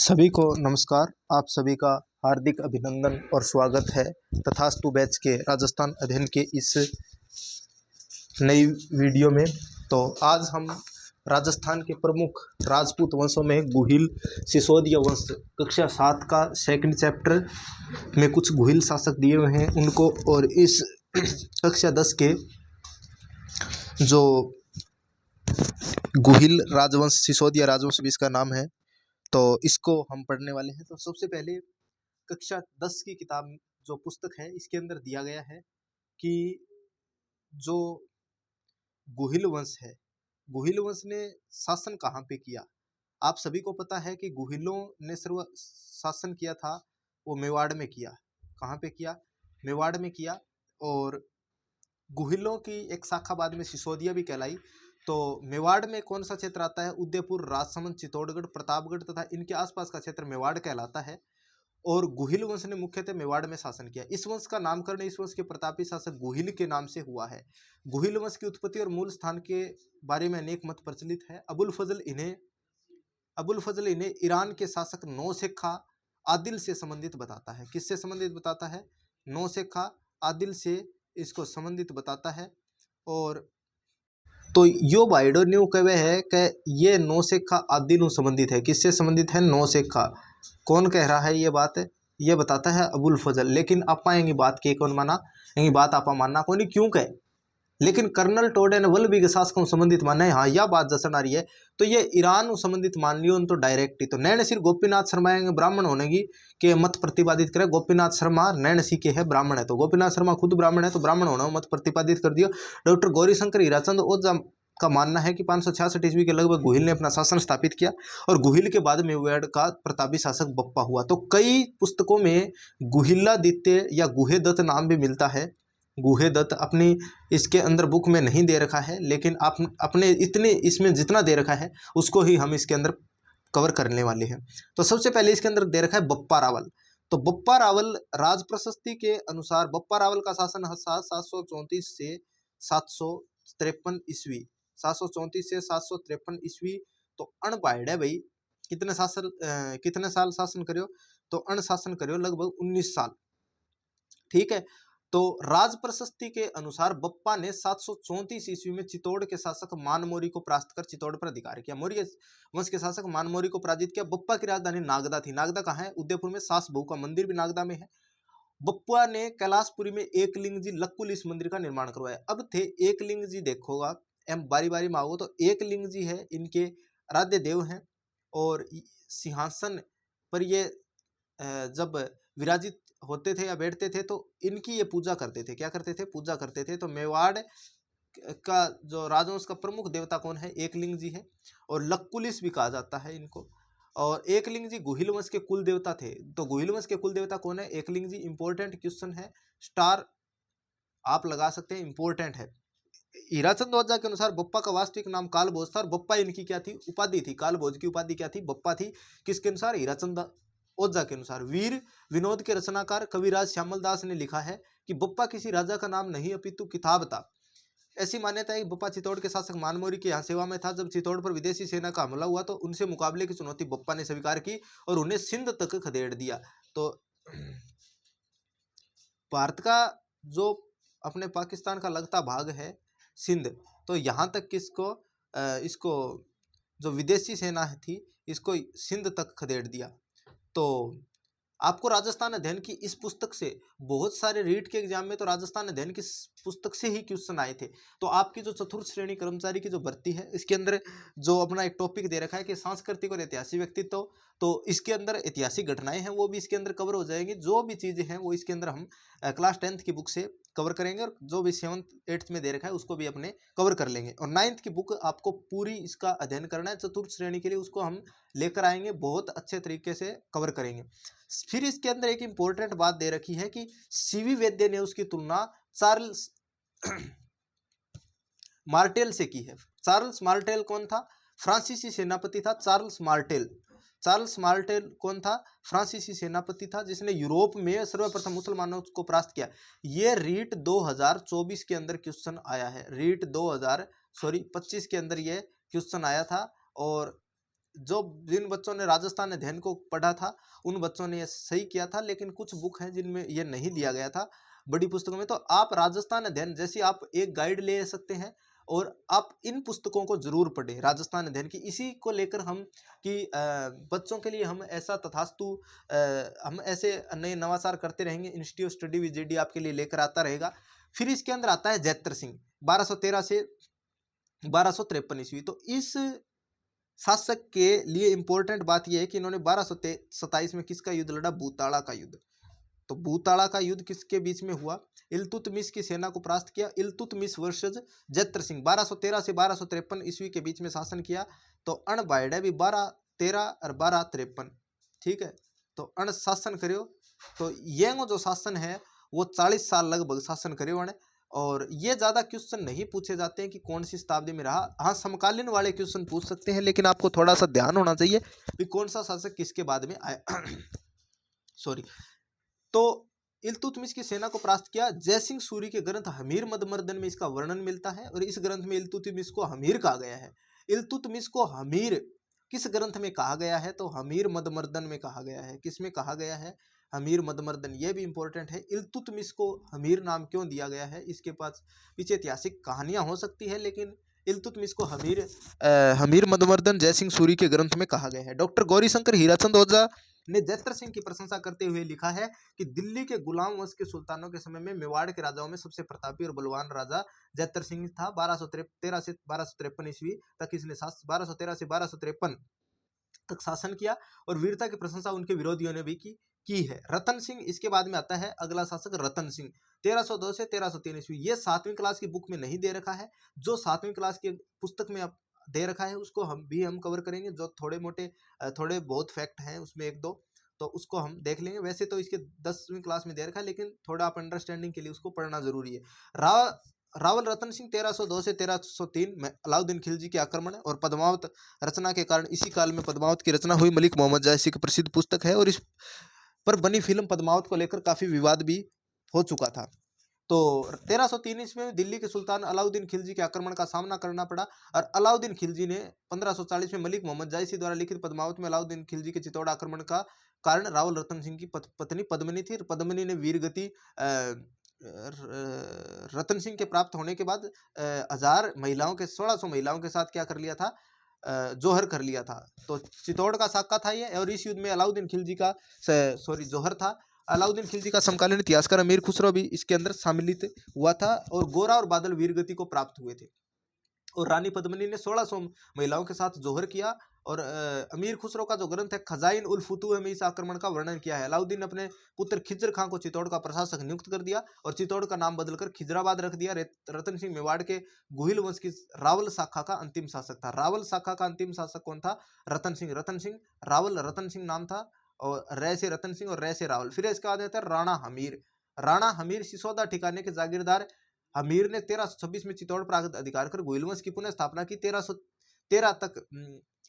सभी को नमस्कार। आप सभी का हार्दिक अभिनंदन और स्वागत है तथास्तु बैच के राजस्थान अध्ययन के इस नई वीडियो में। तो आज हम राजस्थान के प्रमुख राजपूत वंशों में गुहिल सिसोदिया वंश कक्षा 7 का सेकंड चैप्टर में कुछ गुहिल शासक दिए हुए हैं उनको, और इस कक्षा 10 के जो गुहिल राजवंश सिसोदिया राजवंश भी इसका नाम है, तो इसको हम पढ़ने वाले हैं। तो सबसे पहले कक्षा 10 की किताब जो पुस्तक है इसके अंदर दिया गया है कि जो गुहिल वंश है, गुहिल वंश ने शासन कहाँ पे किया। आप सभी को पता है कि गुहिलों ने सर्व शासन किया था वो मेवाड़ में किया। कहाँ पे किया? मेवाड़ में किया। और गुहिलों की एक शाखा बाद में सिसोदिया भी कहलाई। तो मेवाड़ में कौन सा क्षेत्र आता है? उदयपुर, राजसमंद, चित्तौड़गढ़, प्रतापगढ़ तथा इनके आसपास का क्षेत्र मेवाड़ कहलाता है। और गुहिल वंश ने मुख्यतः मेवाड़ में शासन किया। इस वंश का नामकरण इस वंश के प्रतापी शासक गुहिल के नाम से हुआ है। गुहिल वंश की उत्पत्ति और मूल स्थान के बारे में अनेक मत प्रचलित है। अबुल फजल इन्हें ईरान के शासक नौशेखा आदिल से संबंधित बताता है। किससे संबंधित बताता है? नौशेखा आदिल से इसको संबंधित बताता है। और तो यो भाईडो न्यू कहे है कि ये नौशेखा आदिल संबंधित है। किससे संबंधित है? नौशेखा। कौन कह रहा है ये बात? ये बताता है अबुल फजल। लेकिन आपा यही बात के कौन माना? यही बात आपा मानना कौन, क्यों कहे? लेकिन कर्नल टोडे ने वल भी शासकों संबंधित माना है। हाँ, यह बात जसन आ रही है। तो ये ईरान संबंधित मान लियो तो डायरेक्ट ही। तो नैन सिर गोपीनाथ शर्मा ब्राह्मण होने की के मत प्रतिपादित करे। गोपीनाथ शर्मा नैन सी के है ब्राह्मण है, तो गोपीनाथ शर्मा खुद ब्राह्मण है, तो ब्राह्मण होना मत प्रतिपादित कर दिया। डॉक्टर गौरीशंकर हीराचंद ओझा का मानना है कि 566 ईस्वी के लगभग गुहिल ने अपना शासन स्थापित किया और गुहिल के बाद मेवाड़ का प्रतापी शासक बप्पा हुआ। तो कई पुस्तकों में गुहिलादित्य या गुहेदत्त नाम भी मिलता है। गुहेदत्त अपनी इसके अंदर बुक में नहीं दे रखा है, लेकिन आप अपने इतने इसमें जितना दे रखा है उसको ही हम इसके अंदर कवर करने वाले हैं। तो सबसे पहले इसके अंदर दे रखा है बप्पा रावल। तो बप्पा रावल राज प्रशस्ति के अनुसार बप्पा रावल का शासन 734 से 753 ईस्वी, 734 से 753 ईस्वी। तो अण बाइड है भाई, कितने साल शासन करियो? तो अण शासन करियो लगभग 19 साल। ठीक है। तो राज प्रशस्ति के अनुसार बप्पा ने 734 ईस्वी में चित्तौड़ के शासक मानमोरी को परास्त कर चित्तौड़ पर अधिकार किया। मौर्य वंश के शासक मानमोरी को पराजित किया। बप्पा की राजधानी नागदा थी। नागदा कहाँ है? उदयपुर में। सास बहू का मंदिर भी नागदा में है। बप्पा ने कैलाशपुरी में एकलिंग जी लक्कुल इस मंदिर का निर्माण करवाया। अब थे एकलिंग जी, देखोगा एम बारी बारी में आओ तो एकलिंग जी है, इनके आराध्य देव हैं और सिंहासन पर ये जब विराजित होते थे या बैठते थे तो इनकी ये पूजा करते थे। क्या करते थे? पूजा करते थे। तो मेवाड़ का जो राजवंश का प्रमुख देवता कौन है? एकलिंग जी है और लक्कुलिस भी कहा जाता है इनको। और एकलिंग जी गुहिल वंश के कुल देवता थे। तो गुहिल वंश के कुल देवता कौन है? एकलिंग जी। इंपॉर्टेंट क्वेश्चन है, स्टार आप लगा सकते हैं, इंपॉर्टेंट है। हीराचंद ओझा के अनुसार बप्पा का वास्तविक नाम कालभोज था और बप्पा इनकी क्या थी? उपाधि थी। कालभोज की उपाधि क्या थी? बप्पा थी। किसके अनुसार? हीराचंद ओझा के अनुसार। वीर विनोद के रचनाकार कविराज श्यामल दास ने लिखा है कि बप्पा किसी राजा का नाम नहीं अपितु किताब था। ऐसी मान्यता है कि बप्पा चित्तौड़ के शासक मानमोरी के यहाँ सेवा में था। जब चित्तौड़ पर विदेशी सेना का हमला हुआ तो उनसे मुकाबले की चुनौती बप्पा ने स्वीकार की और उन्हें सिंध तक खदेड़ दिया। तो भारत का जो अपने पाकिस्तान का लगता भाग है सिंध, तो यहाँ तक किसको इसको जो विदेशी सेना थी इसको सिंध तक खदेड़ दिया। तो आपको राजस्थान अध्ययन की इस पुस्तक से बहुत सारे रीट के एग्जाम में तो राजस्थान अध्ययन की पुस्तक से ही क्वेश्चन आए थे। तो आपकी जो चतुर्थ श्रेणी कर्मचारी की जो भर्ती है इसके अंदर जो अपना एक टॉपिक दे रखा है कि सांस्कृतिक और ऐतिहासिक व्यक्तित्व, तो इसके अंदर ऐतिहासिक घटनाएं हैं वो भी इसके अंदर कवर हो जाएंगी। जो भी चीज़ें हैं वो इसके अंदर हम क्लास 10th की बुक से कवर करेंगे और जो भी 7th 8th में दे रखा है उसको भी अपने कवर कर लेंगे। और 9th की बुक आपको पूरी इसका अध्ययन करना है चतुर्थ श्रेणी के लिए, उसको हम लेकर आएंगे, बहुत अच्छे तरीके से कवर करेंगे। फिर इसके अंदर एक इंपॉर्टेंट बात दे रखी है कि सीवी वैद्य ने उसकी तुलना चार्ल्स मार्टेल से की है। चार्ल्स मार्टेल कौन था? फ्रांसीसी सेनापति था चार्ल्स मार्टेल। चार्ल्स मार्टेल कौन था? फ्रांसीसी सेनापति था जिसने यूरोप में सर्वप्रथम मुसलमानों को परास्त किया। ये रीट 2024 के अंदर क्वेश्चन आया है। रीट 25 के अंदर ये क्वेश्चन आया था और जो जिन बच्चों ने राजस्थान अध्ययन को पढ़ा था उन बच्चों ने ये सही किया था, लेकिन कुछ बुक हैं जिनमें ये नहीं दिया गया था बड़ी पुस्तकों में। तो आप राजस्थान अध्ययन जैसी आप एक गाइड ले सकते हैं और आप इन पुस्तकों को जरूर पढ़ें राजस्थान अध्ययन की। इसी को लेकर हम कि बच्चों के लिए हम ऐसा तथास्तु हम ऐसे नए नवाचार करते रहेंगे। इंस्टीट्यूट स्टडी विद जेडी आपके लिए लेकर आता रहेगा। फिर इसके अंदर आता है जैत्र सिंह 1213 से 1253 ईस्वी। तो इस शासक के लिए इंपॉर्टेंट बात यह है कि इन्होंने 1227 में किसका युद्ध लड़ा? भूताड़ा का युद्ध। तो भूताड़ा का युद्ध किसके बीच में हुआ? इल्तुतमिश की सेना को परास्त किया। इल्तुतमिश वर्सेस जैत्र सिंह 1213 से 1253 ईस्वी के बीच में शासन किया। तो अण बायडा भी 1213 और 1253, ठीक है। तो अण शासन करो। तो ये जो शासन है वो 40 साल लगभग शासन करो अण। और ये ज्यादा क्वेश्चन नहीं पूछे जाते हैं कि कौन सी शताब्दी में रहा। हाँ, समकालीन वाले क्वेश्चन पूछ सकते हैं, लेकिन आपको थोड़ा सा ध्यान होना चाहिए कि कौन सा शासक किसके बाद में आया। सॉरी। तो इल्तुतमिश की सेना को परास्त किया। जयसिंह सूरी के ग्रंथ हमीर मदमर्दन में इसका वर्णन मिलता है और इस ग्रंथ में इल्तुतमिश को हमीर कहा गया है। इल्तुतमिश को हमीर किस ग्रंथ में कहा गया है? तो हमीर मदमर्दन में कहा गया है। किस में कहा गया है? हमीर मदमर्दन। ये भी इंपॉर्टेंट है। इल्तुतमिश को हमीर नाम क्यों दिया गया है? इसके पास पीछे ऐतिहासिक कहानियां हो सकती है, लेकिन इल्तुतमिश को हमीर मदमर्दन जयसिंह सूरी के ग्रंथ में कहा गया है। डॉक्टर गौरीशंकर हीराचंद ओझा ने जैत्र सिंह की प्रशंसा करते हुए लिखा है कि दिल्ली के गुलाम वंश के सुल्तानों के समय में मेवाड़ के राजाओं में सबसे प्रतापी और बलवान राजा जैत्र सिंह था। 1213 से 1253 ईस्वी तक इसने 1213 से 1253 तक शासन किया और वीरता की प्रशंसा उनके विरोधियों ने भी की है। रतन सिंह इसके बाद में आता है अगला शासक रतन सिंह 1302 से 1303 ईस्वी। ये 7वीं क्लास की बुक में नहीं दे रखा है। जो 7वीं क्लास की पुस्तक में दे रखा है उसको हम कवर करेंगे। जो थोड़े बहुत फैक्ट हैं उसमें एक दो, तो उसको हम देख लेंगे। वैसे तो इसके 10वीं क्लास में दे रखा है, लेकिन थोड़ा आप अंडरस्टैंडिंग के लिए उसको पढ़ना जरूरी है। रावल रतन सिंह 1302 से 1303 में अलाउद्दीन खिलजी के आक्रमण और पद्मावत रचना के कारण इसी काल में पद्मावत की रचना हुई। मलिक मोहम्मद जायसी की प्रसिद्ध पुस्तक है और इस पर बनी फिल्म पद्मावत को लेकर काफी विवाद भी हो चुका था। तो 1303 ईस्वी में दिल्ली के सुल्तान अलाउद्दीन खिलजी के आक्रमण का सामना करना पड़ा और अलाउद्दीन खिलजी ने 1540 में मलिक मोहम्मद जायसी द्वारा लिखित पद्मावत में अलाउद्दीन खिलजी के चित्तौड़ आक्रमण का कारण रावल रतन सिंह की पत्नी पद्मिनी थी। पद्मिनी ने वीरगति रतन सिंह के प्राप्त होने के बाद 1600 महिलाओं के साथ क्या कर लिया था? जोहर कर लिया था। तो चित्तौड़ का साका था ये। और इस युद्ध में अलाउद्दीन खिलजी का जोहर था। अलाउद्दीन खिलजी का समकालीन इतिहासकार अमीर खुसरो भी इसके अंदर सम्मिलित हुआ था और गोरा और बादल वीरगति को प्राप्त हुए थे। और रानी पद्मिनी ने 1600 महिलाओं के साथ जोहर किया। और अमीर खुसरो का जो ग्रंथ है खजाइन उल फुतूह में इस आक्रमण का वर्णन किया है। अलाउद्दीन ने अपने पुत्र खिज्र खां को चित्तौड़ का प्रशासक नियुक्त कर दिया और चित्तौड़ का नाम बदलकर खिजराबाद रख दिया। रतन सिंह मेवाड़ के गुहिल वंश की रावल शाखा का अंतिम शासक था। रावल शाखा का अंतिम शासक कौन था? रतन सिंह रावल रतन सिंह नाम था। और रै से रतन सिंह और रै से रावल। फिर इसके बाद आता है राणा हमीर सिसोदा ठिकाने के जागीरदार हमीर ने 1326 में चित्तौड़ पर अधिकार कर गुहिल वंश की पुनः स्थापना की 1313 तक।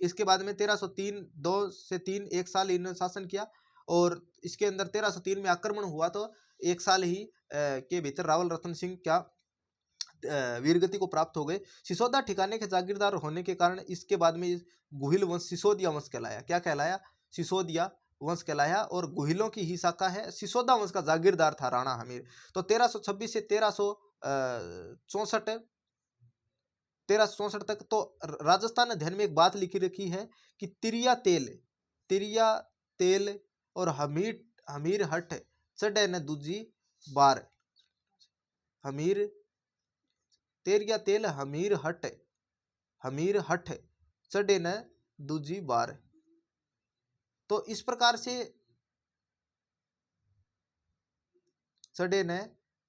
इसके बाद में 1303 2 से 3 एक साल इन्होंने शासन किया और इसके अंदर 1303 में आक्रमण हुआ तो एक साल ही के भीतर रावल रतन सिंह क्या वीरगति को प्राप्त हो गए। सिसोदा ठिकाने के जागीरदार होने के कारण इसके बाद में गुहिल वंश सिसोदिया वंश कहलाया। क्या कहलाया? सिसोदिया वंश कहलाया। और गुहिलों की ही शाखा है। सिसोदा वंश का जागीरदार था राणा हमीर। तो 1326 से 1364 तक। तो राजस्थान अध्ययन में एक बात लिखी रखी है कि तिरिया तेल और हमीर हट चढ़े न दूजी बार। तेरिया तेल हमीर हट चढ़े न दूजी बार। तो इस प्रकार से चढ़े न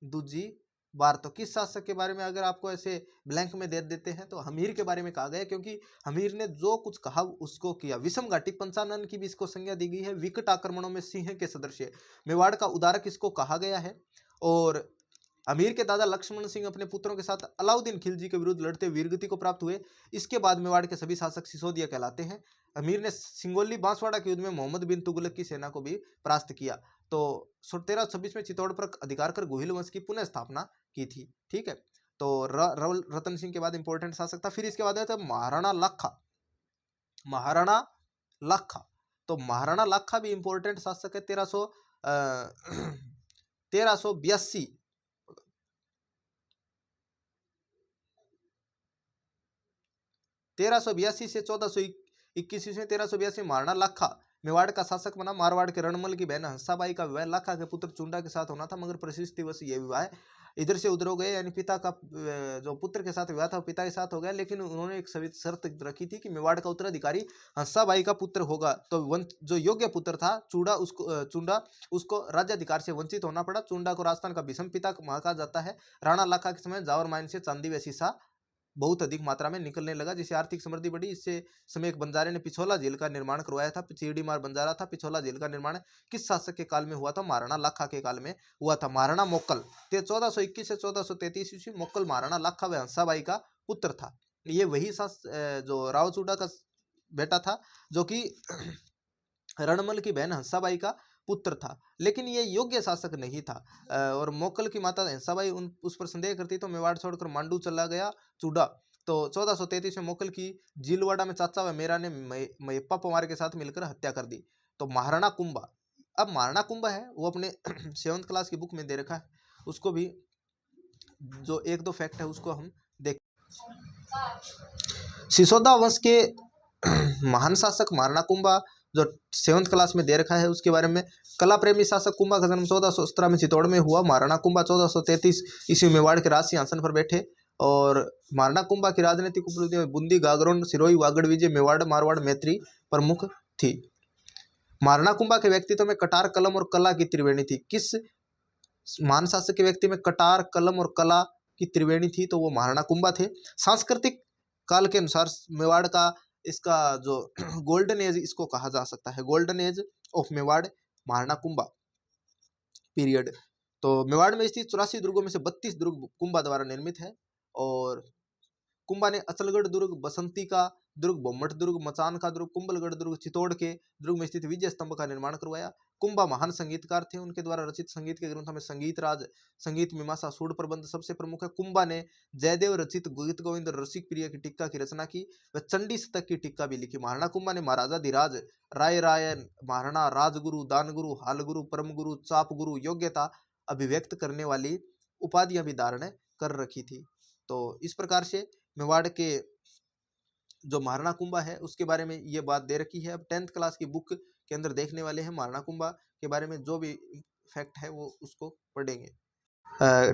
दूजी बार। तो किस शासक के बारे में अगर आपको ऐसे ब्लैंक में दे देते हैं तो हमीर के बारे में कहा गया, क्योंकि हमीर ने जो कुछ कहा उसको किया। विषम घाटी पंचानन की भी इसको संज्ञा दी गई है। विकट आक्रमणों में सिंह के सदृश मेवाड़ का उदारक इसको कहा गया है। और अमीर के दादा लक्ष्मण सिंह अपने पुत्रों के साथ अलाउद्दीन खिलजी के विरुद्ध लड़ते वीरगति को प्राप्त हुए। इसके बाद मेवाड़ के सभी शासक सिसोदिया कहलाते हैं। अमीर ने सिंगोली बांसवाड़ा के युद्ध में मोहम्मद बिन तुगलक की सेना को भी परास्त किया। तो 1326 में चित्तौड़ पर अधिकार कर गुहिल वंश की पुनः स्थापना की थी। ठीक है। तो रावल रतन सिंह के बाद इंपॉर्टेंट शासक था। फिर इसके बाद है महाराणा लाखा। तो महाराणा लाखा भी इंपॉर्टेंट शासक है। 1382 1382 से 1421 ईस्वी में 1382 महाराणा लाखा मेवाड़ का शासक बना। मारवाड़ के रणमल की बहन हंसाबाई का विवाह लाखा के पुत्र चुंडा के साथ होना था, मगर परिस्थितिवश ये विवाह इधर से उधर हो गए, यानी पिता का जो पुत्र के साथ विवाह था पिता के साथ हो गया। लेकिन उन्होंने एक शर्त रखी थी कि मेवाड़ का उत्तराधिकारी हंसाबाई का पुत्र होगा। तो जो योग्य पुत्र था चुंडा उसको राज्याधिकार से वंचित होना पड़ा। चुंडा को राजस्थान का भीषम पिता कहा जाता है। राणा लाखा के समय जावर माइन से चांदी व शीशा बहुत अधिक मात्रा में निकलने लगा, जिससे आर्थिक समृद्धि बढ़ी। इससे समय एक बंजारे ने पिछोला झील का निर्माण करवाया था। चीड़ी मार बंजारा था। पिछोला झील का निर्माण किस शासक के काल में हुआ था? महाराणा लाखा के काल में हुआ था। महाराणा मोक्कल 1421 से 1433 ईस्वी मोक्कल महाराणा लाखा व हंसाबाई का पुत्र था। ये वही जो राव चूड़ा का बेटा था, जो कि रणमल की बहन हंसाबाई का पुत्र था, लेकिन ये योग्य शासक नहीं था। और मोक्कल की माता हंसाबाई उस पर संदेह करती, तो मेवाड़ छोड़कर मांडू चला गया चूड़ा। तो 1433 में मोक्कल की जीलवाड़ा में चाचा व मेरा ने मयप्पा पवार के साथ मिलकर हत्या कर दी। तो महाराणा कुंभा, अब महाराणा कुंभा है वो अपने 7th क्लास की बुक में दे रखा है, उसको भी जो एक दो फैक्ट है उसको हम देख। सिसोदा वंश के महान शासक महाराणा कुंभा जो 7th क्लास में दे रखा है, उसके बारे में कला प्रेमी शासक कुंभा का जन्म 1417 में चित्तौड़ में हुआ। महाराणा कुंभा 1433 ईस्वी में मेवाड़ के राज सिंहासन पर बैठे। और महाराणा कुंभा की राजनीतिक उपलब्धि में बूंदी, गागरोन, सिरोही, वागड़, विजय, मेवाड़, मारवाड़, मैत्री प्रमुख थी। महाराणा कुंभा के व्यक्तित्व में कटार, कलम और कला की त्रिवेणी थी। किस महान शासक के व्यक्ति में कटार, कलम और कला की त्रिवेणी थी? तो वो महाराणा कुंभा थे। सांस्कृतिक काल के अनुसार मेवाड़ का इसका जो गोल्डन एज इसको कहा जा सकता है, golden age of Mewar Maharana Kumbha period. तो मेवाड़ में स्थित 84 दुर्गों में से 32 दुर्ग कुंभा द्वारा निर्मित है। और कुंभा ने अचलगढ़ दुर्ग, बसंती का दुर्ग, बोम्मठ दुर्ग, मचान का दुर्ग, कुंभलगढ़ दुर्ग, चित्तौड़ के दुर्ग में स्थित विजय स्तंभ का निर्माण करवाया। कुंभा महान संगीतकार थे। उनके द्वारा रचित संगीत के ग्रंथों में संगीत राज, संगीत मीमांसा, सूड प्रबंध सबसे प्रमुख है। कुंभा ने जयदेव रचित गीत गोविंद, रसिक प्रिय की टीका की रचना की व चंडी शतक की टीका भी लिखी। महाराणा कुंभा ने महाराजा धीराज, राय रायन, महाराणा, राजगुरु, दानगुरु, हालगुरु, परमगुरु, चाप गुरु, योग्यता अभिव्यक्त करने वाली उपाधियां भी धारण कर रखी थी। तो इस प्रकार से मेवाड़ के जो महाराणा कुंभा है उसके बारे में ये बात दे रखी है। अब 10th क्लास की बुक के अंदर देखने वाले हैं महाराणा कुंभा के बारे में जो भी फैक्ट है वो उसको पढ़ेंगे।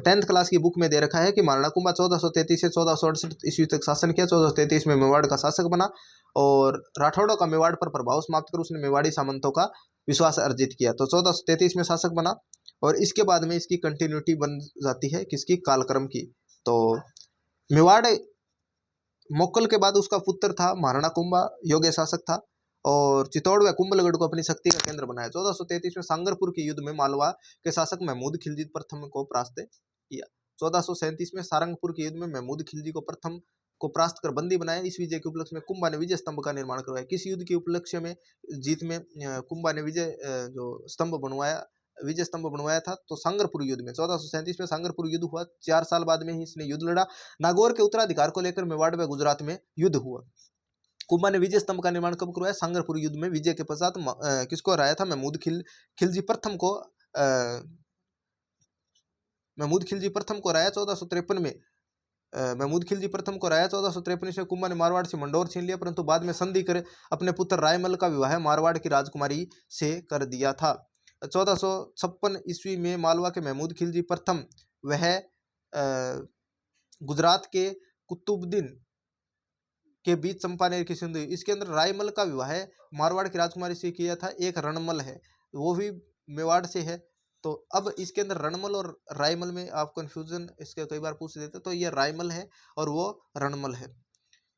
10th क्लास की बुक में दे रखा है कि महाराणा कुंभा 1433 से 1468 ईस्वी तक शासन किया। 1433 में मेवाड़ का शासक बना और राठौड़ों का मेवाड़ पर प्रभाव समाप्त कर उसने मेवाड़ी सामंतों का विश्वास अर्जित किया। तो 1433 में शासक बना और इसके बाद में इसकी कंटिन्यूटी बन जाती है किसकी? कालक्रम की। तो मेवाड़ मोक्कल के बाद उसका पुत्र था महाराणा कुंभा, योग्य शासक था और चित्तौड़ व कुंभलगढ़ को अपनी शक्ति का केंद्र बनाया। 1433 में सांगरपुर के युद्ध में मालवा के शासक महमूद खिलजी प्रथम को परास्त किया। 1437 में सारंगपुर के युद्ध में महमूद खिलजी को प्रथम को परास्त कर बंदी बनाया। इस विजय के उपलक्ष्य में कुंभा ने विजय स्तंभ का निर्माण करवाया। किस युद्ध के उपलक्ष्य में जीत में कुंभा ने विजय स्तंभ बनवाया था? तो सांगरपुर युद्ध में 1437 में सांगरपुर युद्ध हुआ। 4 साल बाद में ही इसने युद्ध लड़ा। नागौर के उत्तराधिकार को लेकर मेवाड़ व गुजरात में युद्ध हुआ। कुंभा ने विजय स्तंभ का निर्माण कब करवाया? सांगरपुर युद्ध में। विजय के पश्चात किसको हराया था? महमूद खिलजी प्रथम को महमूद खिलजी प्रथम को हराया 1453 में। महमूद खिलजी प्रथम को हराया 1453 में। कुंभा ने मारवाड़ से मंडोर छीन लिया, परंतु बाद में संधि कर अपने पुत्र रायमल का विवाह मारवाड़ की राजकुमारी से कर दिया था। 1456 ईस्वी में मालवा के महमूद खिलजी प्रथम वह गुजरात के कुतुबुद्दीन के बीच चंपानेर की संधि। इसके अंदर रायमल का विवाह मारवाड़ की राजकुमारी से किया था। एक रणमल है वो भी मेवाड़ से है। तो अब इसके अंदर रणमल और रायमल में आप कंफ्यूजन इसके कई बार पूछ देते, तो ये रायमल है और वो रणमल है।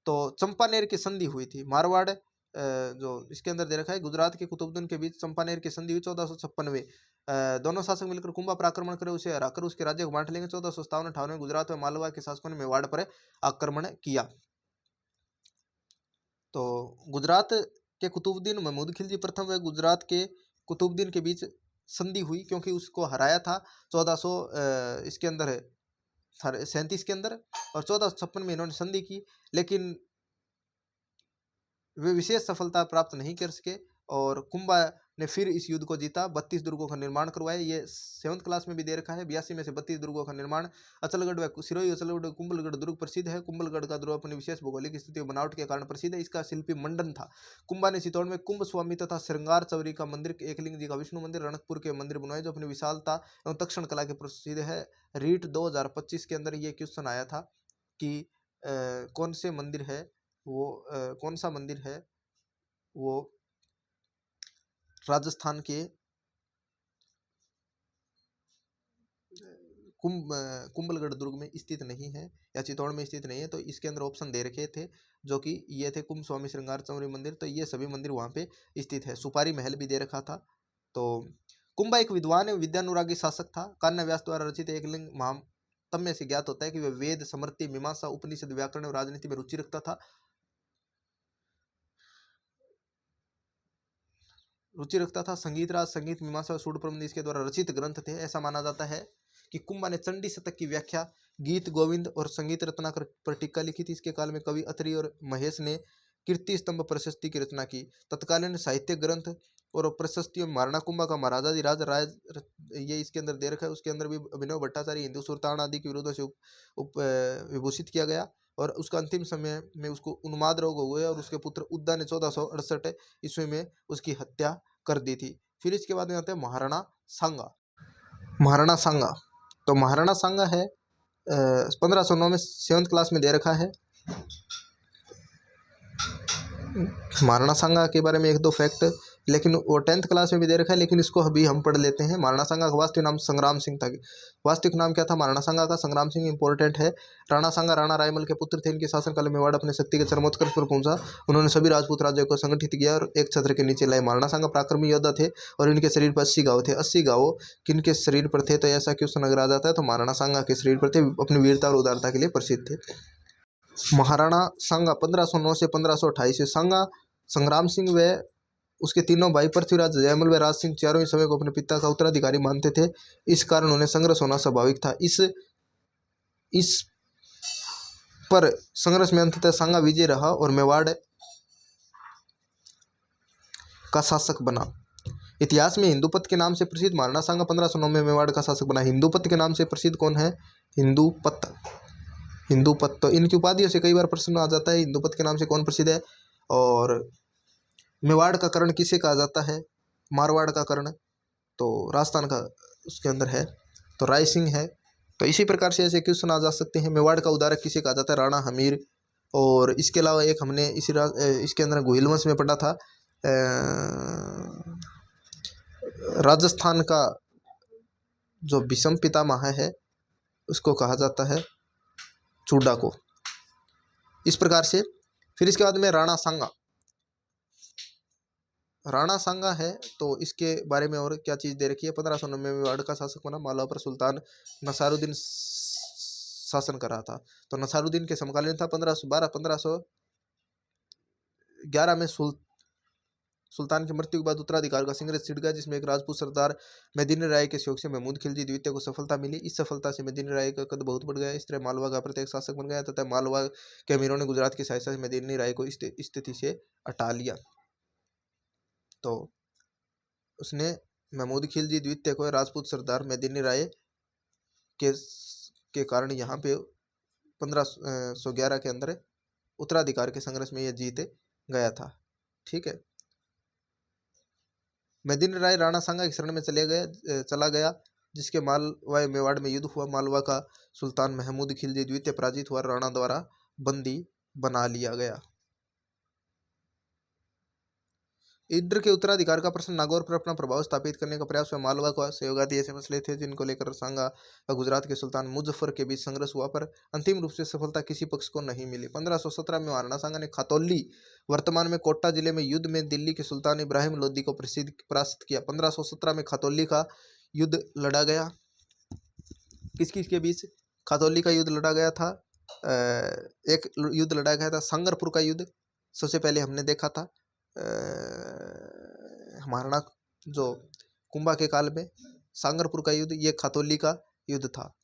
तो चंपानेर की संधि हुई थी। मारवाड़ जो इसके अंदर दे रखा है गुजरात के कुतुबुद्दीन के बीच चंपानेर की संधि हुई 1456 में। दोनों शासक मिलकर कुंभा पर आक्रमण करे, उसे हराकर उसके राज्य को बांट लेंगे। 1457-58 में गुजरात व मालवा के शासकों ने मेवाड़ पर आक्रमण किया। तो गुजरात के कुतुबुद्दीन महमूद खिलजी प्रथम व गुजरात के कुतुबुद्दीन के बीच संधि हुई क्योंकि उसको हराया था 1437 के अंदर और 1456 में इन्होंने संधि की। लेकिन वे विशेष सफलता प्राप्त नहीं कर सके और कुंभा ने फिर इस युद्ध को जीता, 32 दुर्गों का निर्माण करवाया। ये 7th क्लास में भी दे रखा है। 82 में से 32 दुर्गों का निर्माण। अचलगढ़ व सिरोही अचलगढ़ कुंभलगढ़ दुर्ग प्रसिद्ध है। कुंभलगढ़ का दुर्ग अपनी विशेष भौगोलिक स्थिति और बनावट के कारण प्रसिद्ध है। इसका शिल्पी मंडन था। कुंभा ने चित्तौड़ में कुंभ स्वामी तथा श्रृंगार चौरी का मंदिर, एकलिंग जी का विष्णु मंदिर, रणकपुर के मंदिर बनवाए जो अपनी विशालता एवं तक्षण कला के प्रसिद्ध है। रीट 2025 के अंदर ये क्वेश्चन आया था कि कौन से मंदिर है वो कौन सा मंदिर है वो राजस्थान के कुंभलगढ़ दुर्ग में स्थित नहीं है या चित्तौड़ में स्थित नहीं है। तो इसके अंदर ऑप्शन दे रखे थे जो कि ये थे कुंभ स्वामी श्रृंगार चौरी मंदिर, तो ये सभी मंदिर वहाँ पे स्थित है। सुपारी महल भी दे रखा था। तो कुंभा एक विद्वान एवं विद्यानुरागी शासक था। कान्य व्यास द्वारा रचित एकलिंग महात्म्य से ज्ञात होता है कि वह वेद, स्मृति, मीमांसा, उपनिषद, व्याकरण और राजनीति में रुचि रखता था। संगीत राज, संगीत, मीमांसा और सूड प्रबंध इसके द्वारा रचित ग्रंथ थे। ऐसा माना जाता है कि कुंभा ने चंडी शतक की व्याख्या, गीत गोविंद और संगीत रत्नाकर पर टीका लिखी थी। इसके काल में कवि अत्रि और महेश ने कीर्ति स्तंभ प्रशस्ति की रचना की। तत्कालीन साहित्य ग्रंथ और प्रशस्तियों में महाराणा कुंभा का महाराजाधिराज राज ये इसके अंदर दे रखा है। उसके अंदर भी अभिनव भट्टाचार्य हिंदू सुल्तान आदि के विरोधों से विभूषित किया गया और उसका अंतिम समय में उसको उन्माद रोग हुए और उसके पुत्र उद्दा ने 1468 ईस्वी में उसकी हत्या कर दी थी। फिर इसके बाद में आते हैं महाराणा सांगा। महाराणा सांगा, तो महाराणा सांगा है 1509 में 7th क्लास में दे रखा है। महाराणा सांगा के बारे में एक दो फैक्ट, लेकिन वो 10th क्लास में भी दे रखा है, लेकिन इसको अभी हम पढ़ लेते हैं। महाराणा सांगा का वास्तविक नाम संग्राम सिंह था। वास्तविक नाम क्या था महाराणा सांगा का? संग्राम सिंह इंपॉर्टेंट है। राणा सांगा राणा रायमल के पुत्र थे। इनके शासनकाल में मेवाड़ अपने शक्ति के चरमोत्कर्ष पर पहुंचा। उन्होंने सभी राजपूत राज्यों को संगठित किया और एक छत्र के नीचे लाए। महाराणा सांगा पराक्रमी योद्धा थे और इनके शरीर पर 80 घाव थे। 80 घाव किनके शरीर पर थे? तो ऐसा क्वेश्चन अगर आ जाता है तो महाराणा सांगा के शरीर पर थे। अपनी वीरता और उदारता के लिए प्रसिद्ध थे। महाराणा सांगा 1509 से 1528 सांगा संग्राम सिंह व उसके तीनों भाई पृथ्वीराज, जयमल व राज सिंह चारों ही समय को अपने पिता का उत्तराधिकारी मानते थे। इस कारण उन्हें संघर्ष होना स्वाभाविक था। इस पर संघर्ष में अंततः सांगा विजय रहा और मेवाड़ का शासक बना। इतिहास में हिंदूपत के नाम से प्रसिद्ध महाराणा सांगा 1509 में मेवाड़ का शासक बना। हिंदूपत के नाम से प्रसिद्ध कौन है? हिंदूपत। तो इनकी उपाधियों से कई बार प्रश्न आ जाता है। हिंदूपत के नाम से कौन प्रसिद्ध है? और मेवाड़ का कर्ण किसे कहा जाता है? मारवाड़ का कर्ण तो राजस्थान का उसके अंदर है, तो राय सिंह है। तो इसी प्रकार से ऐसे क्वेश्चन आ जा सकते हैं। मेवाड़ का उदारक किसे कहा जाता है? राणा हमीर। और इसके अलावा एक हमने इसके अंदर गोहिल वंश में पढ़ा था, राजस्थान का जो भीष्म पितामह है उसको कहा जाता है चूड़ा को। इस प्रकार से फिर इसके बाद में राणा सांगा है। तो इसके बारे में और क्या चीज़ दे रखी है? 1509 में मेवाड़ का शासक बना। मालवा पर सुल्तान नसारुद्दीन शासन कर रहा था। तो नसारुद्दीन के समकालीन था। 1511 में सुल्तान की मृत्यु के बाद उत्तराधिकार का संघर्ष छिड़ गया, जिसमें एक राजपूत सरदार मेदिनी राय के सहयोग से महमूद खिलजी द्वितीय को सफलता मिली। इस सफलता से मेदिनी राय का कद बहुत बढ़ गया। इस तरह मालवा का प्रत्येक शासक बन गया तथा मालवा के अमीरों ने गुजरात की सहायता से मेदिनी राय को इस स्थिति से हटा लिया। तो उसने महमूद खिलजी द्वितीय को राजपूत सरदार मेदिनी राय के कारण यहाँ पे 1511 के अंदर उत्तराधिकार के संघर्ष में यह जीत गया था। ठीक है। मेदिनी राय राणा सांगा की शरण में चला गया, जिसके मालवा मेवाड़ में युद्ध हुआ। मालवा का सुल्तान महमूद खिलजी द्वितीय पराजित हुआ, राणा द्वारा बंदी बना लिया गया। इंद्र के उत्तराधिकार का प्रश्न नागौर पर अपना प्रभाव स्थापित करने का प्रयास हुआ। मालवा का सहयोगादी ऐसे मसले थे जिनको लेकर सांगा व गुजरात के सुल्तान मुजफ्फर के बीच संघर्ष हुआ, पर अंतिम रूप से सफलता किसी पक्ष को नहीं मिली। 1517 में महाराणा सांगा ने खातौली, वर्तमान में कोटा जिले में युद्ध में दिल्ली के सुल्तान इब्राहिम लोदी को परास्त किया। 1517 में खातौली का युद्ध लड़ा गया। किसके बीच खातौली का युद्ध लड़ा गया था? एक युद्ध लड़ा गया था सांगरपुर का युद्ध। सबसे पहले हमने देखा था महाराणा जो कुंभा के काल में सांगरपुर का युद्ध, ये खातौली का युद्ध था।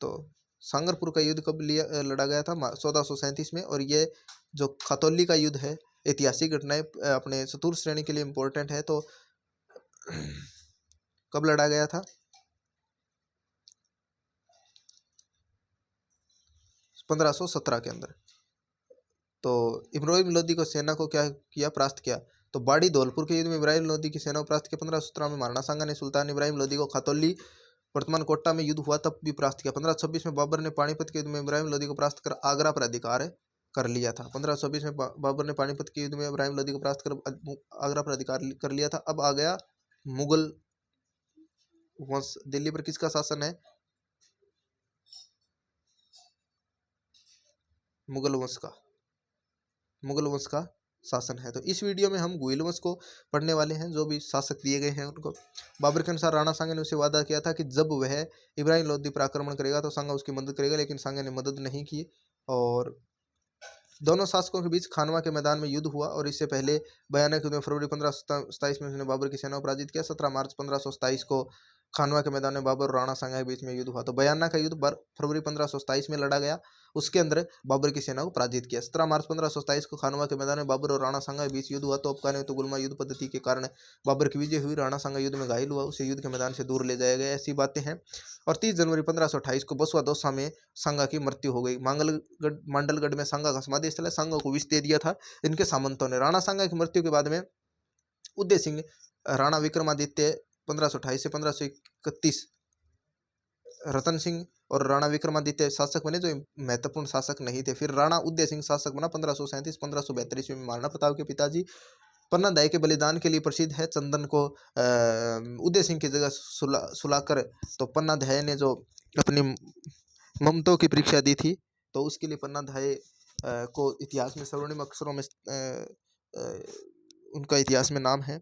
तो सांगरपुर का युद्ध कब लड़ा गया था? 1437 में। और ये जो खातौली का युद्ध है ऐतिहासिक घटनाएं अपने चतुर श्रेणी के लिए इम्पोर्टेंट है। तो कब लड़ा गया था? 1517 के अंदर। तो इब्राहिम लोदी को सेना को क्या किया? परास्त किया। तो बाड़ी धौलपुर के युद्ध में इब्राहिम लोदी की सेना को परास्त किया। 1517 में महाराणा सांगा ने सुल्तान इब्राहिम लोदी को खातौली वर्तमान कोटा में युद्ध हुआ तब भी परास्त किया। 1526 में बाबर ने पानीपत के युद्ध में इब्राहिम लोदी को परास्त कर आगरा पर अधिकार कर लिया था। 1526 में बाबर ने पानीपत के युद्ध में इब्राहिम लोदी को परास्त कर आगरा पर अधिकार कर लिया था। अब आ गया मुगल वंश। दिल्ली पर किसका शासन है? मुगल वंश का शासन है। तो इस वीडियो में हम गुइल वंश को पढ़ने वाले हैं, जो भी शासक दिए गए हैं उनको। बाबर के अनुसार राणा सांगा ने उसे वादा किया था कि जब वह इब्राहिम लोदी पर आक्रमण करेगा तो सांगा उसकी मदद करेगा, लेकिन सांगा ने मदद नहीं की और दोनों शासकों के बीच खानवा के मैदान में युद्ध हुआ। और इससे पहले भयानक युद्ध में फरवरी 1527 में उसने बाबर की सेना को पराजित किया। 17 मार्च 1527 को खानवा के मैदान में बाबर और राणा सांगा के बीच में युद्ध हुआ। तो बयाना का युद्ध फरवरी 1527 में लड़ा गया, उसके अंदर बाबर की सेना को पराजित किया। 17 मार्च 1527 को खानवा के मैदान में बाबर और राणा सांगा के बीच युद्ध हुआ। तो तोपखाने तो गुलमा युद्ध पद्धति के कारण बाबर की विजय हुई। राणा सांगा युद्ध में घायल हुआ, उसे युद्ध के मैदान से दूर ले जाया गया, ऐसी बातें हैं। और 30 जनवरी 1528 को बसवा दौसा में सांगा की मृत्यु हो गई। मांडलगढ़ में सांगा का समाधि स्थल है। सांगा को विष दे दिया था इनके सामंतों ने। राणा सांगा की मृत्यु के बाद में उदय सिंह राणा विक्रमादित्य 1528 से 1531, रतन सिंह और राणा विक्रमादित्य शासक बने, जो महत्वपूर्ण शासक नहीं थे। फिर राणा उदय सिंह शासक बना 1537-1572 ईस्वी में। महाराणा प्रताप के पिताजी पन्ना दाई के बलिदान के लिए प्रसिद्ध है। चंदन को उदय सिंह की जगह सुलाकर तो पन्ना दाई ने जो अपनी ममताओं की परीक्षा दी थी, तो उसके लिए पन्ना दाई को इतिहास में स्वर्णिम अक्षरों में उनका इतिहास में नाम है।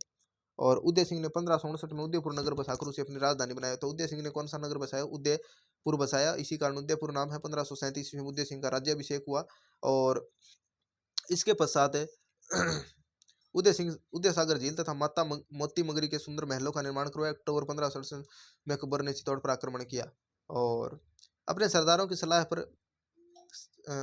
और उदय सिंह ने 1559 में उदयपुर नगर बसाकर उसे अपनी राजधानी बनाया। तो उदय सिंह ने कौन सा नगर बसाया? उदयपुर बसाया, इसी कारण उदयपुर नाम है। 1537 में उदय सिंह का राज्याभिषेक हुआ और इसके पश्चात उदय सागर झील तथा माता मोती मगरी के सुंदर महलों का निर्माण करवाया। अक्टूबर 1567 में अकबर ने चित्तौड़ पर आक्रमण किया और अपने सरदारों की सलाह पर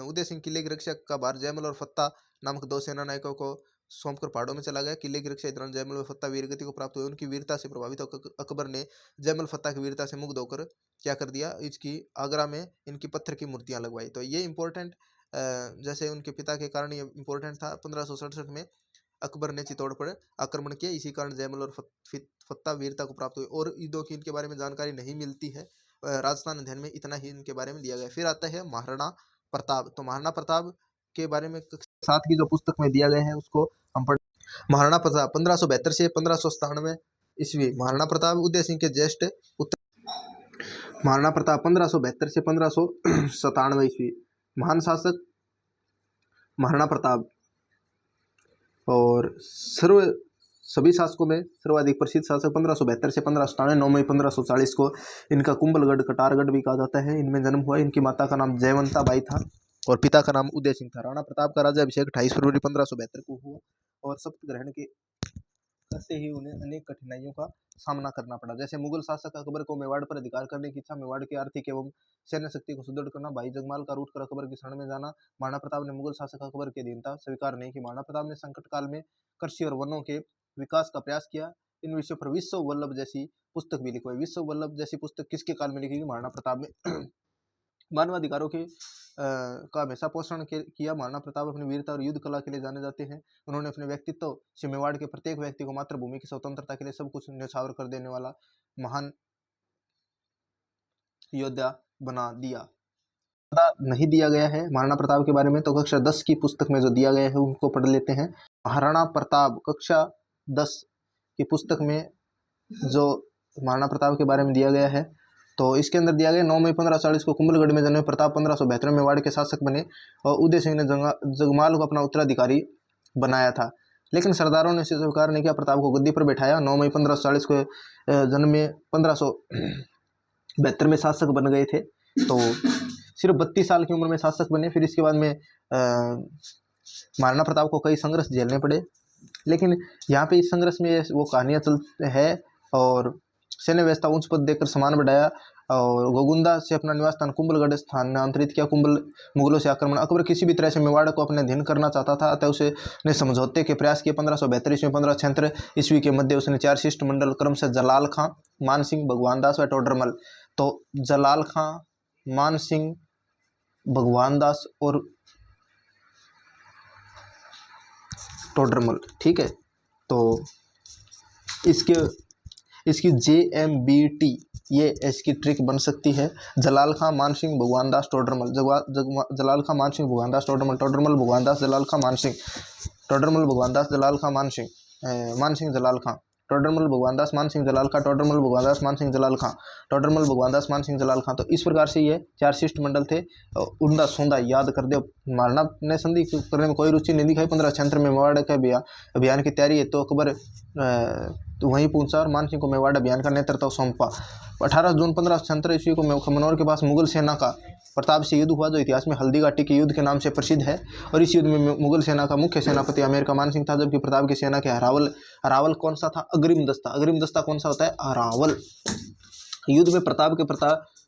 उदय सिंह किले की रक्षा का भार जयमल और फत्ता नामक दो सेना नायकों को सौंपकर पहाड़ों में चला गया। किले की रक्षा के दौरान जयमल और फत्ता वीरगति को प्राप्त हुए। उनकी वीरता से प्रभावित होकर अकबर ने जयमल फत्ता की वीरता से मुग्ध होकर क्या कर दिया? इसकी आगरा में इनकी पत्थर की मूर्तियां लगवाई। तो ये इंपॉर्टेंट, जैसे उनके पिता के कारण ये इंपॉर्टेंट था। 1567 में अकबर ने चित्तौड़ पर आक्रमण किया, इसी कारण जयमल और फत्ता वीरता को प्राप्त हुई। और युद्धों की इनके बारे में जानकारी नहीं मिलती है। राजस्थान अध्ययन में इतना ही इनके बारे में दिया गया। फिर आता है महाराणा प्रताप। तो महाराणा प्रताप के बारे में साथ की जो पुस्तक में दिया गया है उसको हम पढ़। महाराणा प्रताप 1572 से 1597 ईस्वी। महाराणा प्रताप उदय सिंह के ज्येष्ठ पुत्र। महाराणा प्रताप 1572 से 1597 ईस्वी। महान शासक महाराणा प्रताप और सभी शासकों में सर्वाधिक प्रसिद्ध शासक। 1572 से 1597, 9 मई 1540 को इनका कुंभलगढ़ कटारगढ़ भी कहा जाता है, इनमें जन्म हुआ। इनकी माता का नाम जयवंता बाई था और पिता का नाम उदय सिंह था। राणा प्रताप का राज्याभिषेक 28 फरवरी 1572 को हुआ और शपथ ग्रहण के करते ही उन्हें अनेक कठिनाइयों का सामना करना पड़ा। जैसे मुगल शासक अकबर को मेवाड़ पर अधिकार करने की इच्छा, मेवाड़ की आर्थिक एवं सैन्य शक्ति को सुदृढ़ करना, भाई जगमाल का रूट कर अकबर की शरण में जाना। महाराणा प्रताप ने मुगल शासक अकबर की अधीनता स्वीकार नहीं की। महाराणा प्रताप ने संकट काल में कृषि और वनों के विकास का प्रयास किया। इन विषयों पर विश्व वल्लभ जैसी पुस्तक भी लिखवाई। विश्व वल्लभ जैसी पुस्तक किसके काल में लिखी गई? महाराणा प्रताप में। मानवाधिकारों के का हमेशा पोषण किया। महाराणा प्रताप अपनी वीरता और युद्ध कला के लिए जाने जाते हैं। उन्होंने अपने व्यक्तित्व से मेवाड़ के प्रत्येक व्यक्ति को मातृभूमि की स्वतंत्रता के लिए सब कुछ न्यौछावर कर देने वाला महान योद्धा बना दिया। नहीं दिया गया है महाराणा प्रताप के बारे में, तो कक्षा 10 की पुस्तक में जो दिया गया है उनको पढ़ लेते हैं। महाराणा प्रताप कक्षा 10 की पुस्तक में जो महाराणा प्रताप के बारे में दिया गया है, तो इसके अंदर दिया गया 9 मई 1540 को कुंभलगढ़ में जन्मे प्रताप 1572 में मेवाड़ के शासक बने और उदय सिंह ने जगमाल को अपना उत्तराधिकारी बनाया था, लेकिन सरदारों ने इसे स्वीकार नहीं किया। प्रताप को गद्दी पर बैठाया। 9 मई 1540 को जन्मे 1572 में शासक बन गए थे, तो सिर्फ 32 साल की उम्र में शासक बने। फिर इसके बाद में महाराणा प्रताप को कई संघर्ष झेलने पड़े, लेकिन यहाँ पे इस संघर्ष में वो कहानियाँ चल है और सैन्य व्यवस्था उच्च पद देकर सम्मान बढ़ाया। और गोगुंदा से अपना निवास स्थान कुंभलगढ़ स्थानांतरित किया। कुंभल मुगलों से आक्रमण, अकबर किसी भी तरह से मेवाड़ को अपने अधीन करना चाहता था, अतः उसने समझौते के प्रयास किए। 1572 ईस्वी 1576 ईस्वी के मध्य उसने 4 शिष्टमंडल क्रमशः जलाल खां, मान सिंह, भगवान दास व टोडरमल। तो जलाल खां, मान सिंह, भगवान दास और टोडरमल, ठीक है। तो इसकी JMBT ये इसकी ट्रिक बन सकती है। जलाल खां, मान सिंह, भगवान दास, टोडरमल। जलाल खां, मान सिंह, भगवान दास, टोडरमल। टोडरमल, भगवान दास, जलाल खां, मान सिंह। टोडरमल, भगवान दास, जलाल खां, मान सिंह। मान सिंह, जलाल खां। टोडरमल, भगवान दास, मान सिंह, जलाल खां। टोडरमल, भगवान दास, मान सिंह, जलाल खां। टोडरमल, भगवान दास, मान सिंह, जलाल खां। तो इस प्रकार से ये 4 शिष्टमंडल थे। उंदा सोंदा याद कर दो। महाराणा ने संधि करने में कोई रुचि नहीं दिखाई। 1576 में मेवाड़ के अभियान की तैयारी है तो अकबर तो वहीं पहुंचा और मान सिंह को मेवाड़ अभियान का नेतृत्व सौंपा। 18 जून 1577 ईस्वी को खमनौर के पास मुगल सेना का प्रताप से युद्ध हुआ, जो इतिहास में हल्दी घाटी के युद्ध के नाम से प्रसिद्ध है। और इस युद्ध में मुगल सेना का मुख्य सेनापति आमेर का मान सिंह था, जबकि प्रताप की सेना के अरावल कौन सा था? अग्रिम दस्ता। अग्रिम दस्ता कौन सा होता है? अरावल। युद्ध में प्रताप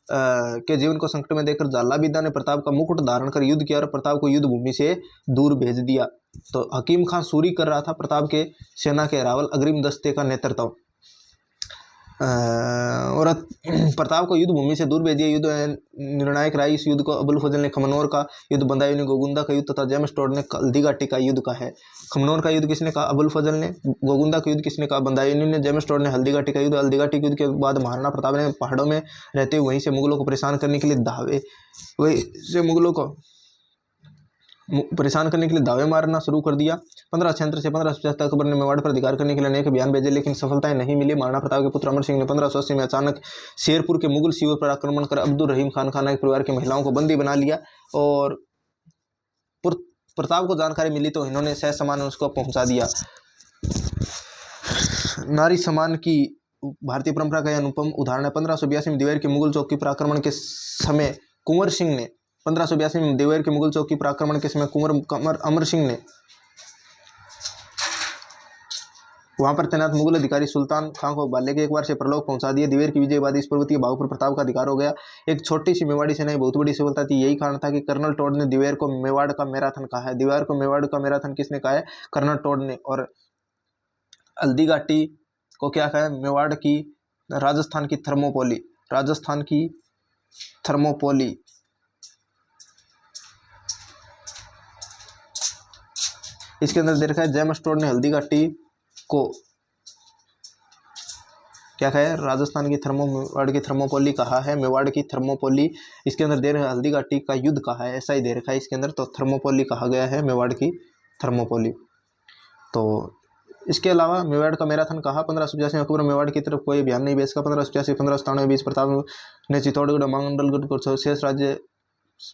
के जीवन को संकट में देखकर झालाबीदा ने प्रताप का मुकुट धारण कर युद्ध किया और प्रताप को युद्ध भूमि से दूर भेज दिया। तो हकीम खां सूरी कर रहा था प्रताप के सेना के अरावल अग्रिम दस्ते का नेतृत्व। और प्रताप को युद्ध भूमि से दूर भेज दिया। युद्ध निर्णायक रहा। इस युद्ध को अबुल फजल ने खमनौर का युद्ध, बदायूं ने गोगुंदा का युद्ध तथा जेम्स टोड ने हल्दी घाटी का युद्ध कहा है। खमनौर का युद्ध किसने कहा? अबुल फजल ने। गोगुंदा का युद्ध किसने कहा? बदायूं ने। जेम्स टोड ने हल्दी घाटी का युद्ध। हल्दी घाटी के युद्ध के बाद महाराणा प्रताप ने पहाड़ों में रहते हुए वहीं से मुगलों को परेशान करने के लिए दावे मारना शुरू कर दिया। 1576 से 1575 अकबर ने मेवाड़ पर अधिकार करने के लिए अनेक अभियान भेजे, लेकिन सफलताएं नहीं मिली। महाराणा प्रताप के पुत्र अमर सिंह ने 1580 में अचानक शेरपुर के मुगल शिविर पर आक्रमण कर अब्दुल रहीम खान खाना के परिवार की महिलाओं को बंदी बना लिया। और प्रताप को जानकारी मिली तो इन्होंने सह सामान उसको पहुंचा दिया। नारी सम्मान की भारतीय परंपरा का अनुपम उदाहरण है। 1582 में देवर की मुगल चौकी पर आक्रमण के समय कुंवर सिंह ने 1582 में देवर के मुगल चौकी पर आक्रमण के समय अमर सिंह ने वहां पर तैनात मुगल अधिकारी सुल्तान खां को बाले के एक बार से परलोक पहुंचा दिया। देवर की विजय बाद इस पर्वतीय भाव पर प्रताप का अधिकार हो गया। एक छोटी सी मेवाड़ी सेना की बहुत बड़ी सफलता थी। यही कारण था कि कर्नल टोड ने देवर को मेवाड़ का मैराथन कहा है। देवर को मेवाड़ का मैराथन किसने कहा है? कर्नल टोड ने। और हल्दी घाटी को क्या कहा है? मेवाड़ की राजस्थान की थर्मोपोली। राजस्थान की थर्मोपोली। इसके अंदर दे रखा है जेम्स टोड ने हल्दी घाटी को क्या कहा है? राजस्थान की मेवाड़ की थर्मोपोली कहा है। मेवाड़ की थर्मोपोली। इसके अंदर दे रखा है हल्दी घाटी का युद्ध कहा है, ऐसा ही दे रखा है इसके अंदर। तो थर्मोपोली कहा गया है मेवाड़ की थर्मोपोली। तो इसके अलावा मेवाड़ का मैराथन कहा। 1585 में अकबर मेवाड़ की तरफ कोई अभियान नहीं भेज सका। 1587-1597 में बीच प्रताप ने चित्तौड़गढ़ मांडलगढ़ को शेष राज्य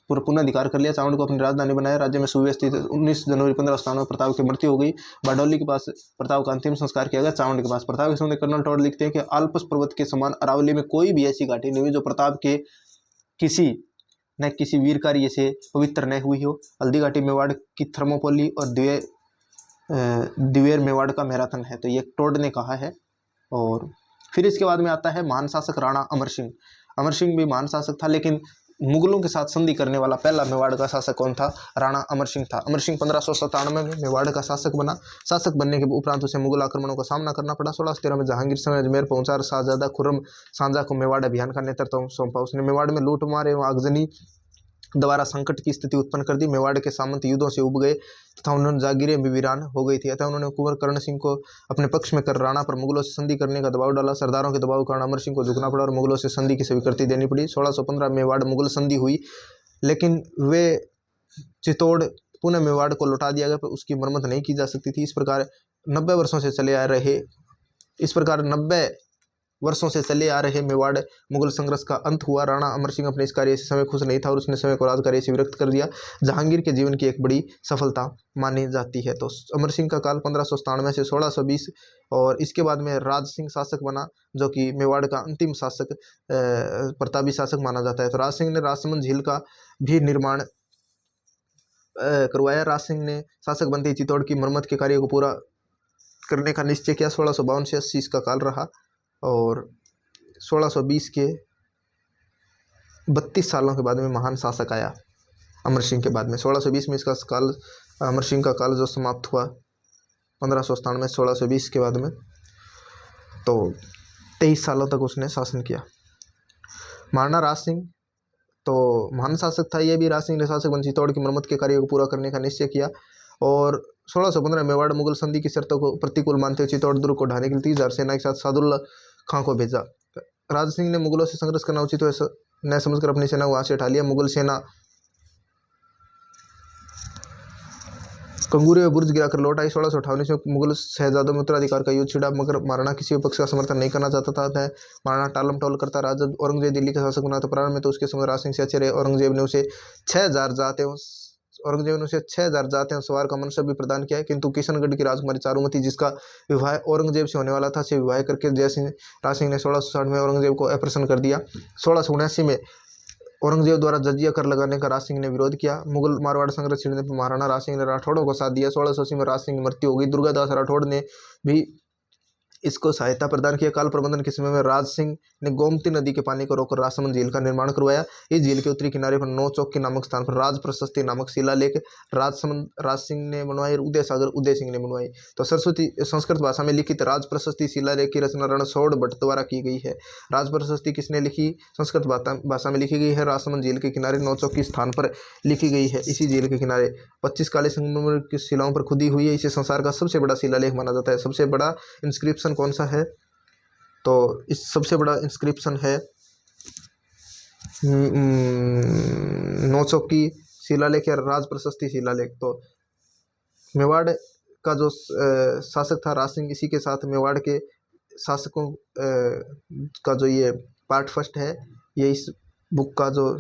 पुनः अधिकार कर लिया। चावड़ को अपनी राजधानी बनाया। राज्य में सुव्यवस्थित। 19 जनवरी 1597 में प्रताप की मृत्यु हो गई। बारडोली के पास प्रताप का अंतिम संस्कार किया गया। चावड़ के पास। प्रताप के समय कर्नल टोड लिखते हैं कि आल्प्स पर्वत के समान अरावली में कोई भी ऐसी घाटी नहीं हुई जो प्रताप के किसी वीर कार्य से पवित्र न हुई हो। हल्दी घाटी मेवाड़ की थर्मोपोली और दिवेर मेवाड़ का मैराथन है। तो ये टोड ने कहा है। और फिर इसके बाद में आता है महान शासक राणा अमर सिंह। अमर सिंह भी महान शासक था, लेकिन मुगलों के साथ संधि करने वाला पहला मेवाड़ का शासक कौन था? राणा अमर सिंह था। अमर सिंह 1597 में मेवाड़ का शासक बना। शासक बनने के उपरांत उसे मुगल आक्रमणों का सामना करना पड़ा। 1613 में जहांगीर समय अजमेर पहुंचा और शाहजादा खुर्रम सांझा को मेवाड़ अभियान का नेतृत्व सौंपा। उसने मेवाड़ में लूटमार एवं आगजनी द्वारा संकट की स्थिति उत्पन्न कर दी। मेवाड़ के सामंत युद्धों से उब गए तथा उन्होंने जागीरें भी वीरान हो गई थी। अतः उन्होंने कुंवर कर्ण सिंह को अपने पक्ष में कर राणा पर मुगलों से संधि करने का दबाव डाला। सरदारों के दबाव के कारण अमर सिंह को झुकना पड़ा और मुगलों से संधि की स्वीकृति देनी पड़ी। 1615 में मेवाड़ मुगल संधि हुई, लेकिन वे चित्तौड़ पुनः मेवाड़ को लौटा दिया गया, पर उसकी मरम्मत नहीं की जा सकती थी। इस प्रकार 90 वर्षों से चले आ रहे मेवाड़ मुगल संघर्ष का अंत हुआ। राणा अमर सिंह अपने इस कार्य से समय खुश नहीं था और उसने समय को राजकार्य से विरक्त कर दिया। जहांगीर के जीवन की एक बड़ी सफलता मानी जाती है। तो अमर सिंह का काल 1597 से 1620 और इसके बाद में राज सिंह शासक बना, जो कि मेवाड़ का अंतिम शासक प्रतापी शासक माना जाता है। तो राज सिंह ने राजसमंद झील का भी निर्माण करवाया। राज सिंह ने शासक बनते ही चित्तौड़ की मरम्मत के कार्य को पूरा करने का निश्चय किया। 1652 से 80 इसका काल रहा और 1620 के 32 सालों के बाद में महान शासक आया अमर सिंह के बाद में। 1620 में इसका काल, अमर सिंह का काल जो समाप्त हुआ 1597 1620 के बाद में, तो 23 सालों तक उसने शासन किया। महाराणा राज सिंह तो महान शासक था। ये भी राज सिंह ने शासक वन चित्तौड़ की मरम्मत के कार्य को पूरा करने का निश्चय किया और 1615 मेवाड़ मुगल संधि की शर्तों को प्रतिकूल मानते हुए चित्तौड़ दुर्ग को ढाने के लिए 30,000 सेना के साथ सादुल्ला खां को भेजा। राज सिंह ने मुगलों से संघर्ष करना उचित न समझकर अपनी सेना को वहां से हटा लिया। मुगल सेना कंगूरे में बुर्ज गिराकर लौट आई। 1658 में मुगल शहजादों में उत्तराधिकार का युद्ध छिड़ा, मगर महाराणा किसी पक्ष का समर्थन नहीं करना चाहता था। महाराणा टालम टोल करता रहा। जब औरंगजेब दिल्ली का शासक बना तो प्रारंभ में तो उसके समय राज सिंह से अच्छे रहे। औरंगजेब ने उसे 6,000 जाते सवार का मनसब भी प्रदान किया, किंतु किशनगढ़ की राजकुमारी चारुमती, जिसका विवाह औरंगजेब से होने वाला था, से विवाह करके राज सिंह ने 1660 में औरंगजेब को अप्रसन्न कर दिया। 1679 में औरंगजेब द्वारा जजिया कर लगाने का राज सिंह ने विरोध किया। मुगल मारवाड़ संघर्ष छिड़ने पर महाराणा राज सिंह ने राठौड़ों को साथ दिया। 1680 में राज सिंह की मृत्यु हो गई। दुर्गादास राठौड़ ने भी इसको सहायता प्रदान किया। काल प्रबंधन के समय में राज सिंह ने गोमती नदी के पानी को रोककर राजसमंद झील का निर्माण करवाया। इस झील के उत्तरी किनारे पर 9 चौक के नामक स्थान पर राज प्रशस्ति नामक शिलालेख राज सिंह ने बनवाई। उदय सागर उदय सिंह ने बनवाई। तो सरस्वती संस्कृत भाषा में लिखित राज प्रशस्ति शिलालेख की रचना रणछोड़ भट्ट द्वारा की गई है। राज प्रशस्ति किसने लिखी? संस्कृत भाषा में लिखी गई है। राजसमंद झील के किनारे 9 चौक के स्थान पर लिखी गई है। इसी झील के किनारे 25 काले संगमरमर की शिलाओं पर खुदी हुई है। इसे संसार का सबसे बड़ा शिलालेख माना जाता है। सबसे बड़ा इंस्क्रिप्शन कौन सा है? तो इस सबसे बड़ा इंस्क्रिप्शन है 9 चौक की शिलालेख या राज प्रशस्ति शिलालेख। तो मेवाड़ का जो शासक था राज सिंह, इसी के साथ मेवाड़ के शासकों का जो ये पार्ट फर्स्ट है, ये इस बुक का जो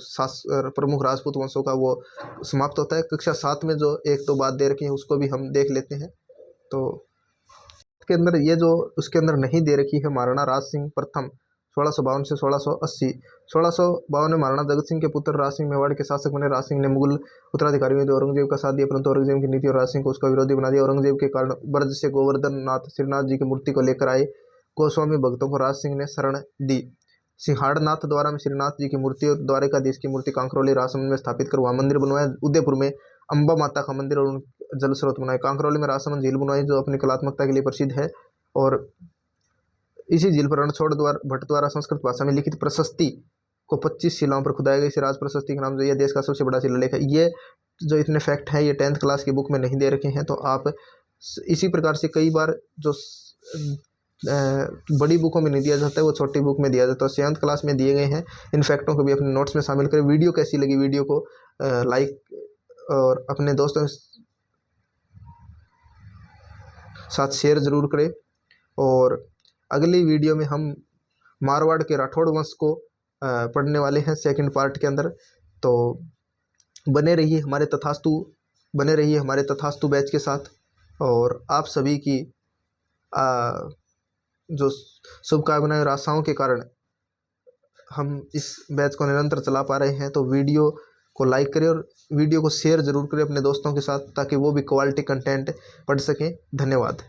प्रमुख राजपूत वंशों का वो समाप्त होता है। कक्षा 7 में जो 1-2 बात दे रखी है उसको भी हम देख लेते हैं। तो के अंदर ये जो उसके अंदर नहीं दे रखी है, महाराणा राज सिंह प्रथम 1652 से 1680। 1652 में महाराणा जगत सिंह के पुत्र राज सिंह मेवाड़ के शासक बने। राज सिंह ने मुगल उत्तराधिकारियों में औरंगजेब का साथ दिया, परंतु औरंगजेब की नीति और राज सिंह को उसका विरोधी बना दिया। औरंगजेब के कारण ब्रज से गोवर्धन नाथ श्रीनाथ जी की मूर्ति को लेकर आए गोस्वामी भक्तों को राज सिंह ने शरण दी। सिंहाड़नाथ द्वारा में श्रीनाथ जी की मूर्ति और द्वारिकाधीश की मूर्ति कांकरोली राजसमंद में स्थापित कर वहाँ मंदिर बनवाया। उदयपुर में अम्बा माता का मंदिर और जल स्रोत बनाए। कांकरोली में राजसमंद झील बनवाई जो अपनी कलात्मकता के लिए प्रसिद्ध है। और इसी झील पर रणछोड़ भट्ट द्वारा संस्कृत भाषा में लिखित प्रशस्ति को 25 शिलाओं पर खुदाई गई। इसे राज प्रशस्ति का नाम जो यह देश का सबसे बड़ा शिलालेख है। ये जो इतने फैक्ट है ये 10th क्लास की बुक में नहीं दे रखे हैं। तो आप इसी प्रकार से कई बार जो बड़ी बुकों में नहीं दिया जाता है वो छोटी बुक में दिया जाता है। 7th क्लास में दिए गए हैं। इन फैक्टों को भी अपने नोट्स में शामिल करें। वीडियो कैसी लगी, वीडियो को लाइक और अपने दोस्तों के साथ शेयर ज़रूर करें। और अगली वीडियो में हम मारवाड़ के राठौड़ वंश को पढ़ने वाले हैं 2nd पार्ट के अंदर। तो बने रहिए हमारे तथास्तु बैच के साथ। और आप सभी की जो शुभकामनाएं और आशाओं के कारण हम इस बैच को निरंतर चला पा रहे हैं। तो वीडियो को लाइक करें और वीडियो को शेयर ज़रूर करें अपने दोस्तों के साथ, ताकि वो भी क्वालिटी कंटेंट पढ़ सकें। धन्यवाद।